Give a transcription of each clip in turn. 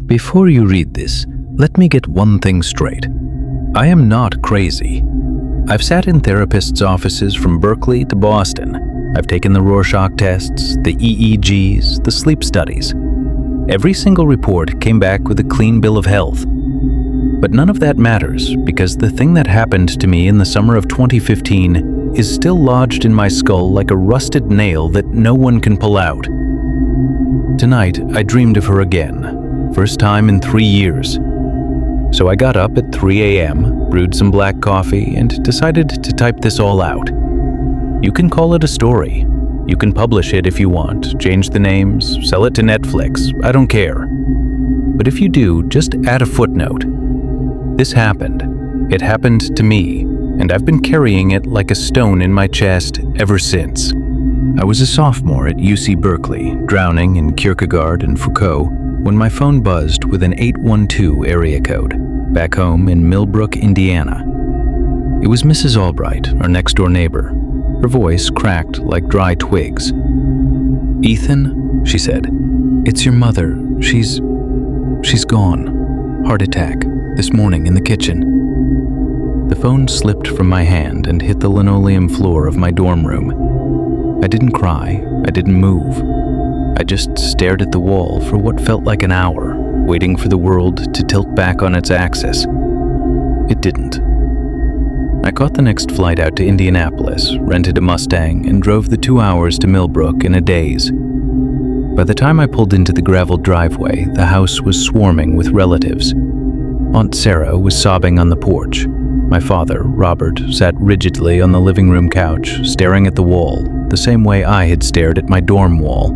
Before you read this, let me get one thing straight. I am not crazy. I've sat in therapists' offices from Berkeley to Boston. I've taken the Rorschach tests, the EEGs, the sleep studies. Every single report came back with a clean bill of health. But none of that matters because the thing that happened to me in the summer of 2015 is still lodged in my skull like a rusted nail that no one can pull out. Tonight, I dreamed of her again, first time in 3 years. So I got up at 3 a.m., brewed some black coffee, and decided to type this all out. You can call it a story. You can publish it if you want, change the names, sell it to Netflix, I don't care. But if you do, just add a footnote. This happened. It happened to me, and I've been carrying it like a stone in my chest ever since. I was a sophomore at UC Berkeley, drowning in Kierkegaard and Foucault, when my phone buzzed with an 812 area code, back home in Millbrook, Indiana. It was Mrs. Albright, our next-door neighbor. Her voice cracked like dry twigs. "Ethan," she said, "it's your mother. She's gone. Heart attack, this morning in the kitchen." The phone slipped from my hand and hit the linoleum floor of my dorm room. I didn't cry, I didn't move. I just stared at the wall for what felt like an hour, waiting for the world to tilt back on its axis. It didn't. I caught the next flight out to Indianapolis, rented a Mustang, and drove the 2 hours to Millbrook in a daze. By the time I pulled into the graveled driveway, the house was swarming with relatives. Aunt Sarah was sobbing on the porch. My father, Robert, sat rigidly on the living room couch, staring at the wall, the same way I had stared at my dorm wall.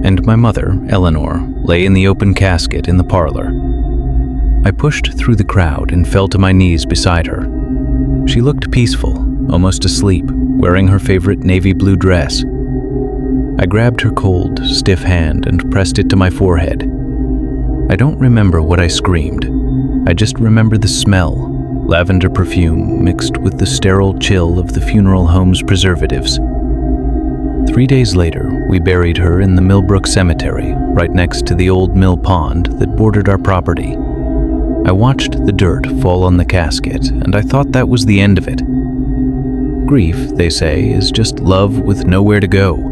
And my mother, Eleanor, lay in the open casket in the parlor. I pushed through the crowd and fell to my knees beside her. She looked peaceful, almost asleep, wearing her favorite navy blue dress. I grabbed her cold, stiff hand and pressed it to my forehead. I don't remember what I screamed. I just remember the smell, lavender perfume mixed with the sterile chill of the funeral home's preservatives. 3 days later, we buried her in the Millbrook Cemetery, right next to the old mill pond that bordered our property. I watched the dirt fall on the casket, and I thought that was the end of it. Grief, they say, is just love with nowhere to go.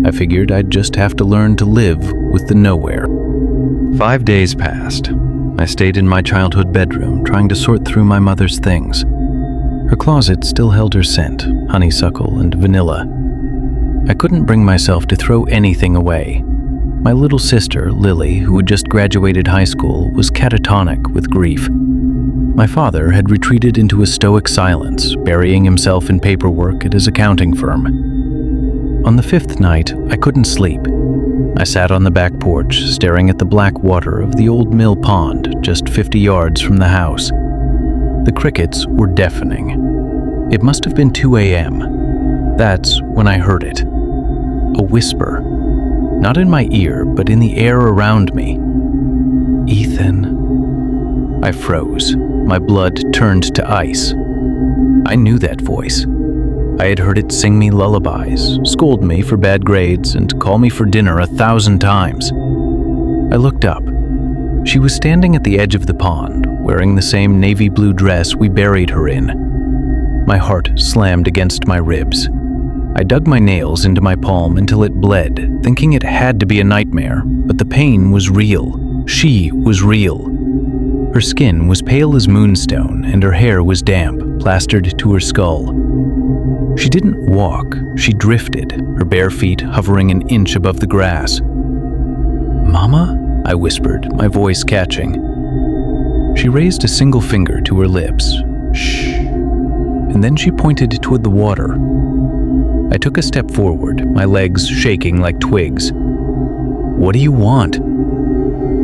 I figured I'd just have to learn to live with the nowhere. 5 days passed. I stayed in my childhood bedroom, trying to sort through my mother's things. Her closet still held her scent, honeysuckle and vanilla. I couldn't bring myself to throw anything away. My little sister, Lily, who had just graduated high school, was catatonic with grief. My father had retreated into a stoic silence, burying himself in paperwork at his accounting firm. On the 5th night, I couldn't sleep. I sat on the back porch, staring at the black water of the old mill pond just 50 yards from the house. The crickets were deafening. It must have been 2 a.m. That's when I heard it. A whisper. Not in my ear, but in the air around me. "Ethan." I froze. My blood turned to ice. I knew that voice. I had heard it sing me lullabies, scold me for bad grades, and call me for dinner 1,000 times. I looked up. She was standing at the edge of the pond, wearing the same navy blue dress we buried her in. My heart slammed against my ribs. I dug my nails into my palm until it bled, thinking it had to be a nightmare, but the pain was real. She was real. Her skin was pale as moonstone, and her hair was damp, plastered to her skull. She didn't walk, she drifted, her bare feet hovering an inch above the grass. "Mama?" I whispered, my voice catching. She raised a single finger to her lips. "Shh." And then she pointed toward the water. I took a step forward, my legs shaking like twigs. "What do you want?"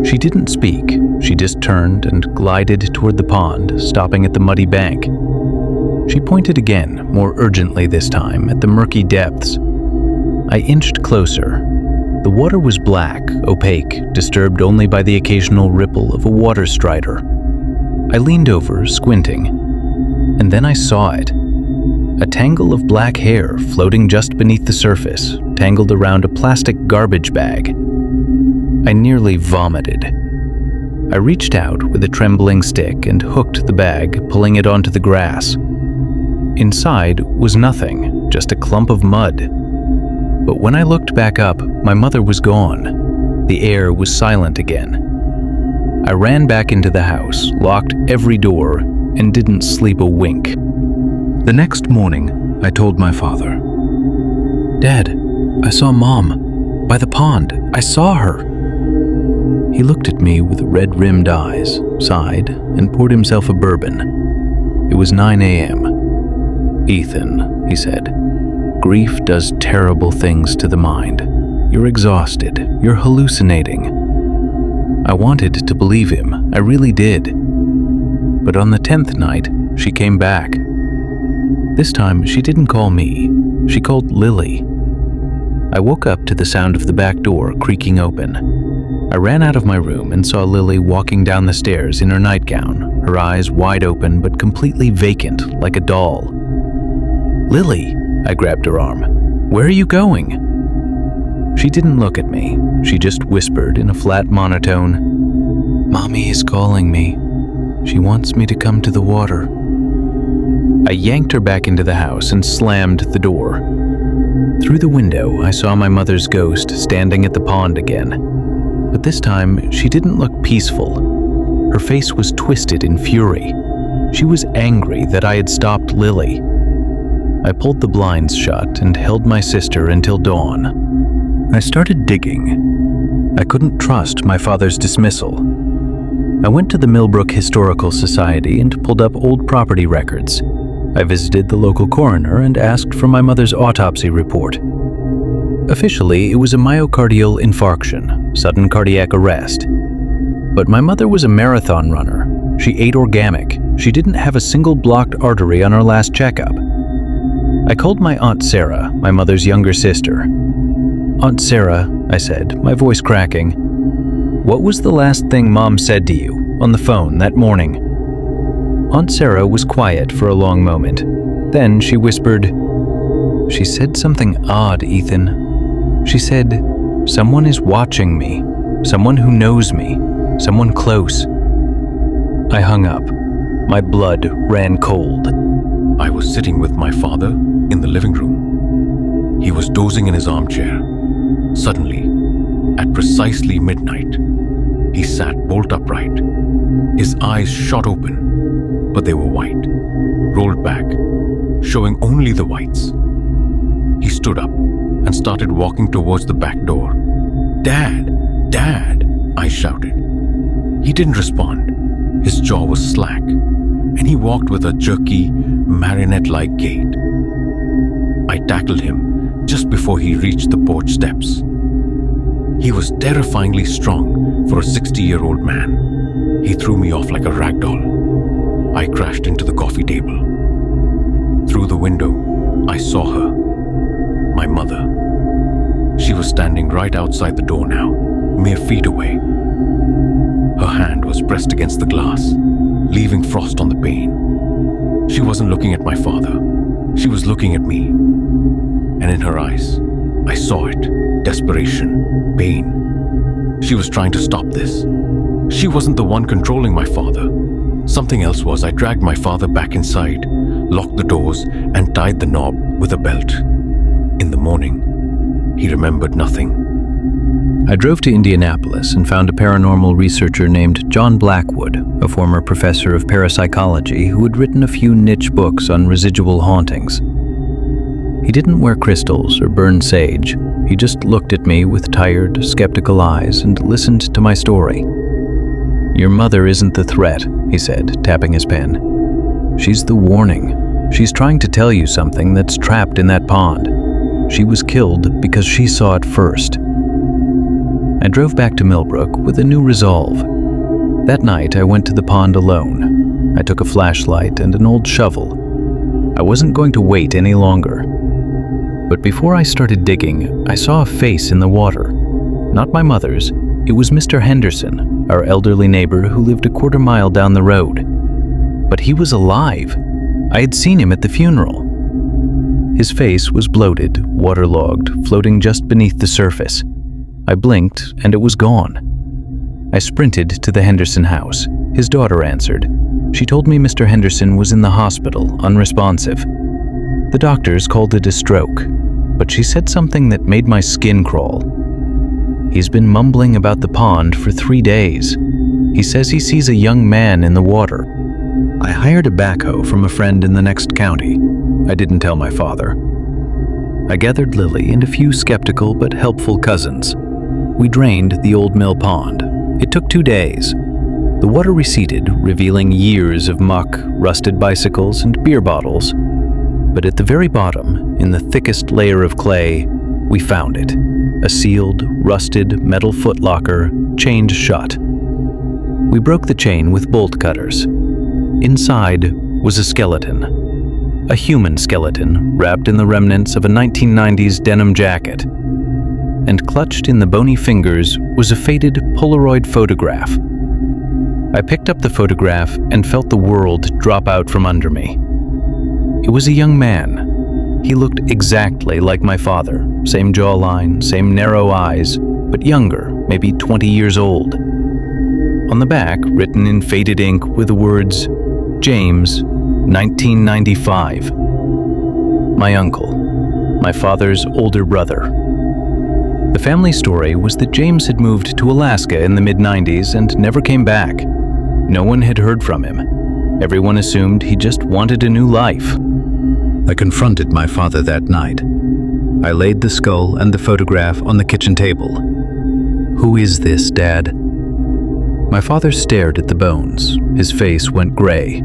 She didn't speak. She just turned and glided toward the pond, stopping at the muddy bank. She pointed again, more urgently this time, at the murky depths. I inched closer. The water was black, opaque, disturbed only by the occasional ripple of a water strider. I leaned over, squinting, and then I saw it. A tangle of black hair floating just beneath the surface, tangled around a plastic garbage bag. I nearly vomited. I reached out with a trembling stick and hooked the bag, pulling it onto the grass. Inside was nothing, just a clump of mud. But when I looked back up, my mother was gone. The air was silent again. I ran back into the house, locked every door, and didn't sleep a wink. The next morning, I told my father, "Dad, I saw Mom. By the pond. I saw her." He looked at me with red-rimmed eyes, sighed, and poured himself a bourbon. It was 9 a.m. "Ethan," he said, "grief does terrible things to the mind. You're exhausted. You're hallucinating." I wanted to believe him. I really did. But on the 10th night, she came back. This time, she didn't call me. She called Lily. I woke up to the sound of the back door creaking open. I ran out of my room and saw Lily walking down the stairs in her nightgown, her eyes wide open but completely vacant, like a doll. "Lily," I grabbed her arm. "Where are you going?" She didn't look at me. She just whispered in a flat monotone, "Mommy is calling me. She wants me to come to the water." I yanked her back into the house and slammed the door. Through the window, I saw my mother's ghost standing at the pond again. But this time, she didn't look peaceful. Her face was twisted in fury. She was angry that I had stopped Lily. I pulled the blinds shut and held my sister until dawn. I started digging. I couldn't trust my father's dismissal. I went to the Millbrook Historical Society and pulled up old property records. I visited the local coroner and asked for my mother's autopsy report. Officially, it was a myocardial infarction, sudden cardiac arrest. But my mother was a marathon runner. She ate organic. She didn't have a single blocked artery on her last checkup. I called my Aunt Sarah, my mother's younger sister. "Aunt Sarah," I said, my voice cracking, "what was the last thing Mom said to you on the phone that morning?" Aunt Sarah was quiet for a long moment. Then she whispered, "She said something odd, Ethan. She said, 'Someone is watching me. Someone who knows me. Someone close.'" I hung up. My blood ran cold. I was sitting with my father in the living room. He was dozing in his armchair. Suddenly, at precisely midnight, he sat bolt upright. His eyes shot open, but they were white, rolled back, showing only the whites. He stood up and started walking towards the back door. "Dad! Dad!" I shouted. He didn't respond. His jaw was slack, and he walked with a jerky, marionette-like gait. I tackled him just before he reached the porch steps. He was terrifyingly strong for a 60-year-old man. He threw me off like a rag doll. I crashed into the coffee table. Through the window, I saw her, my mother. She was standing right outside the door now, mere feet away. Her hand was pressed against the glass, leaving frost on the pane. She wasn't looking at my father. She was looking at me. And in her eyes, I saw it. Desperation, pain. She was trying to stop this. She wasn't the one controlling my father. Something else was. I dragged my father back inside, locked the doors, and tied the knob with a belt. In the morning, he remembered nothing. I drove to Indianapolis and found a paranormal researcher named John Blackwood, a former professor of parapsychology who had written a few niche books on residual hauntings. He didn't wear crystals or burn sage. He just looked at me with tired, skeptical eyes and listened to my story. "Your mother isn't the threat," he said, tapping his pen. "She's the warning. She's trying to tell you something that's trapped in that pond. She was killed because she saw it first." I drove back to Millbrook with a new resolve. That night, I went to the pond alone. I took a flashlight and an old shovel. I wasn't going to wait any longer. But before I started digging, I saw a face in the water. Not my mother's. It was Mr. Henderson, our elderly neighbor who lived a quarter mile down the road. But he was alive. I had seen him at the funeral. His face was bloated, waterlogged, floating just beneath the surface. I blinked, and it was gone. I sprinted to the Henderson house. His daughter answered. She told me Mr. Henderson was in the hospital, unresponsive. The doctors called it a stroke, but she said something that made my skin crawl. He's been mumbling about the pond for 3 days. He says he sees a young man in the water. I hired a backhoe from a friend in the next county. I didn't tell my father. I gathered Lily and a few skeptical but helpful cousins. We drained the old mill pond. It took 2 days. The water receded, revealing years of muck, rusted bicycles, and beer bottles. But at the very bottom, in the thickest layer of clay, we found it. A sealed, rusted metal footlocker, chained shut. We broke the chain with bolt cutters. Inside was a skeleton. A human skeleton wrapped in the remnants of a 1990s denim jacket. And clutched in the bony fingers was a faded Polaroid photograph. I picked up the photograph and felt the world drop out from under me. It was a young man. He looked exactly like my father. Same jawline, same narrow eyes, but younger, maybe 20 years old. On the back, written in faded ink were the words, James, 1995. My uncle, my father's older brother. The family story was that James had moved to Alaska in the mid-90s and never came back. No one had heard from him. Everyone assumed he just wanted a new life. I confronted my father that night. I laid the skull and the photograph on the kitchen table. Who is this, Dad? My father stared at the bones. His face went gray.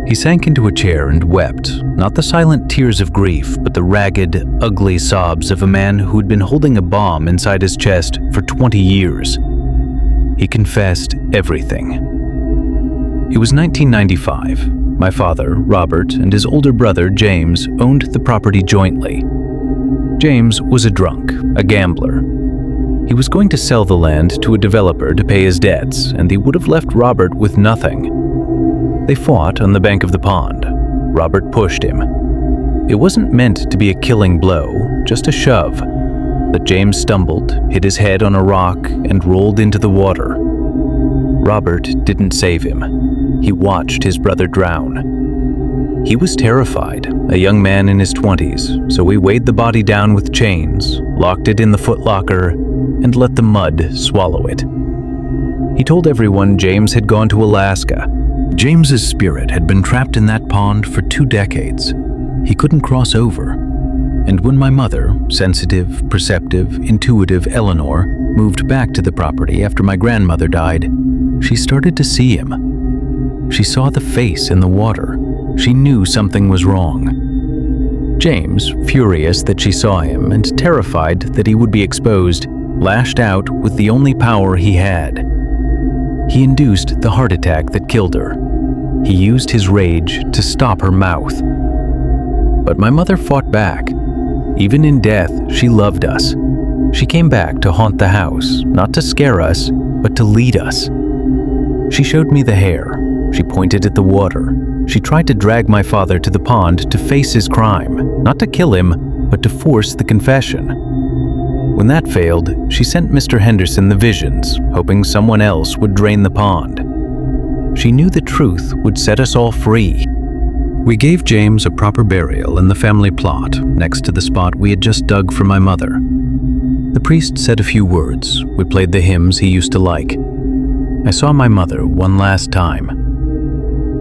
He sank into a chair and wept, not the silent tears of grief, but the ragged, ugly sobs of a man who had been holding a bomb inside his chest for 20 years. He confessed everything. It was 1995. My father, Robert, and his older brother, James, owned the property jointly. James was a drunk, a gambler. He was going to sell the land to a developer to pay his debts, and he would have left Robert with nothing. They fought on the bank of the pond. Robert pushed him. It wasn't meant to be a killing blow, just a shove. But James stumbled, hit his head on a rock, and rolled into the water. Robert didn't save him. He watched his brother drown. He was terrified, a young man in his 20s, so we weighed the body down with chains, locked it in the footlocker, and let the mud swallow it. He told everyone James had gone to Alaska. James's spirit had been trapped in that pond for 2 decades. He couldn't cross over. And when my mother, sensitive, perceptive, intuitive Eleanor, moved back to the property after my grandmother died, she started to see him. She saw the face in the water. She knew something was wrong. James, furious that she saw him and terrified that he would be exposed, lashed out with the only power he had. He induced the heart attack that killed her. He used his rage to stop her mouth. But my mother fought back. Even in death, she loved us. She came back to haunt the house, not to scare us, but to lead us. She showed me the hair. She pointed at the water. She tried to drag my father to the pond to face his crime, not to kill him, but to force the confession. When that failed, she sent Mr. Henderson the visions, hoping someone else would drain the pond. She knew the truth would set us all free. We gave James a proper burial in the family plot, next to the spot we had just dug for my mother. The priest said a few words. We played the hymns he used to like. I saw my mother one last time.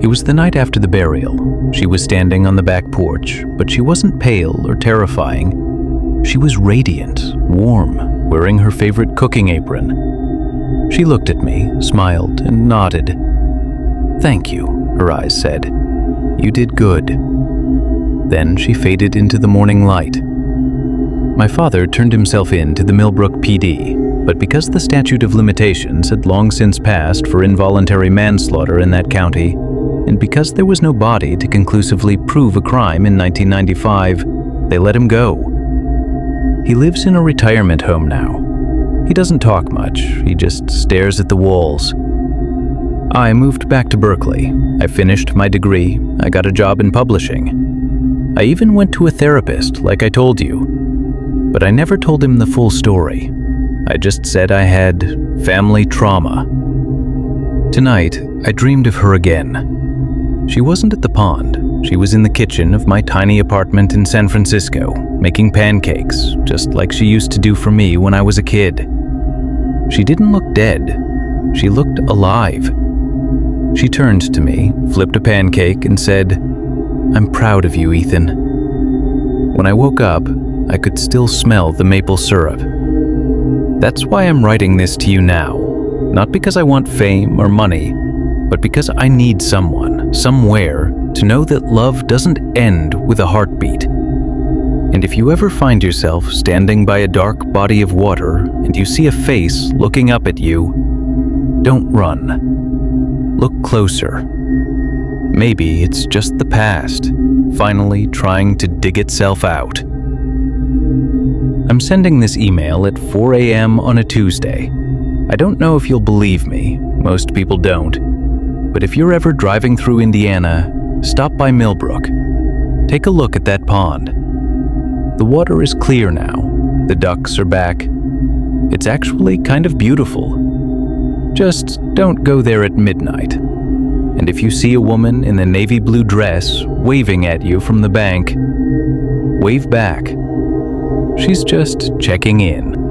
It was the night after the burial. She was standing on the back porch, but she wasn't pale or terrifying. She was radiant, warm, wearing her favorite cooking apron. She looked at me, smiled, and nodded. "Thank you," her eyes said. "You did good." Then she faded into the morning light. My father turned himself in to the Millbrook PD, but because the statute of limitations had long since passed for involuntary manslaughter in that county, and because there was no body to conclusively prove a crime in 1995, they let him go. He lives in a retirement home now. He doesn't talk much, he just stares at the walls. I moved back to Berkeley. I finished my degree. I got a job in publishing. I even went to a therapist, like I told you. But I never told him the full story. I just said I had family trauma. Tonight, I dreamed of her again. She wasn't at the pond. She was in the kitchen of my tiny apartment in San Francisco, making pancakes, just like she used to do for me when I was a kid. She didn't look dead. She looked alive. She turned to me, flipped a pancake, and said, "I'm proud of you, Ethan." When I woke up, I could still smell the maple syrup. That's why I'm writing this to you now. Not because I want fame or money, but because I need someone, somewhere, to know that love doesn't end with a heartbeat. And if you ever find yourself standing by a dark body of water and you see a face looking up at you, don't run. Look closer. Maybe it's just the past, finally trying to dig itself out. I'm sending this email at 4 a.m. on a Tuesday. I don't know if you'll believe me, most people don't, but if you're ever driving through Indiana, stop by Millbrook. Take a look at that pond. The water is clear now, the ducks are back. It's actually kind of beautiful. Just don't go there at midnight. And if you see a woman in a navy blue dress waving at you from the bank, wave back. She's just checking in.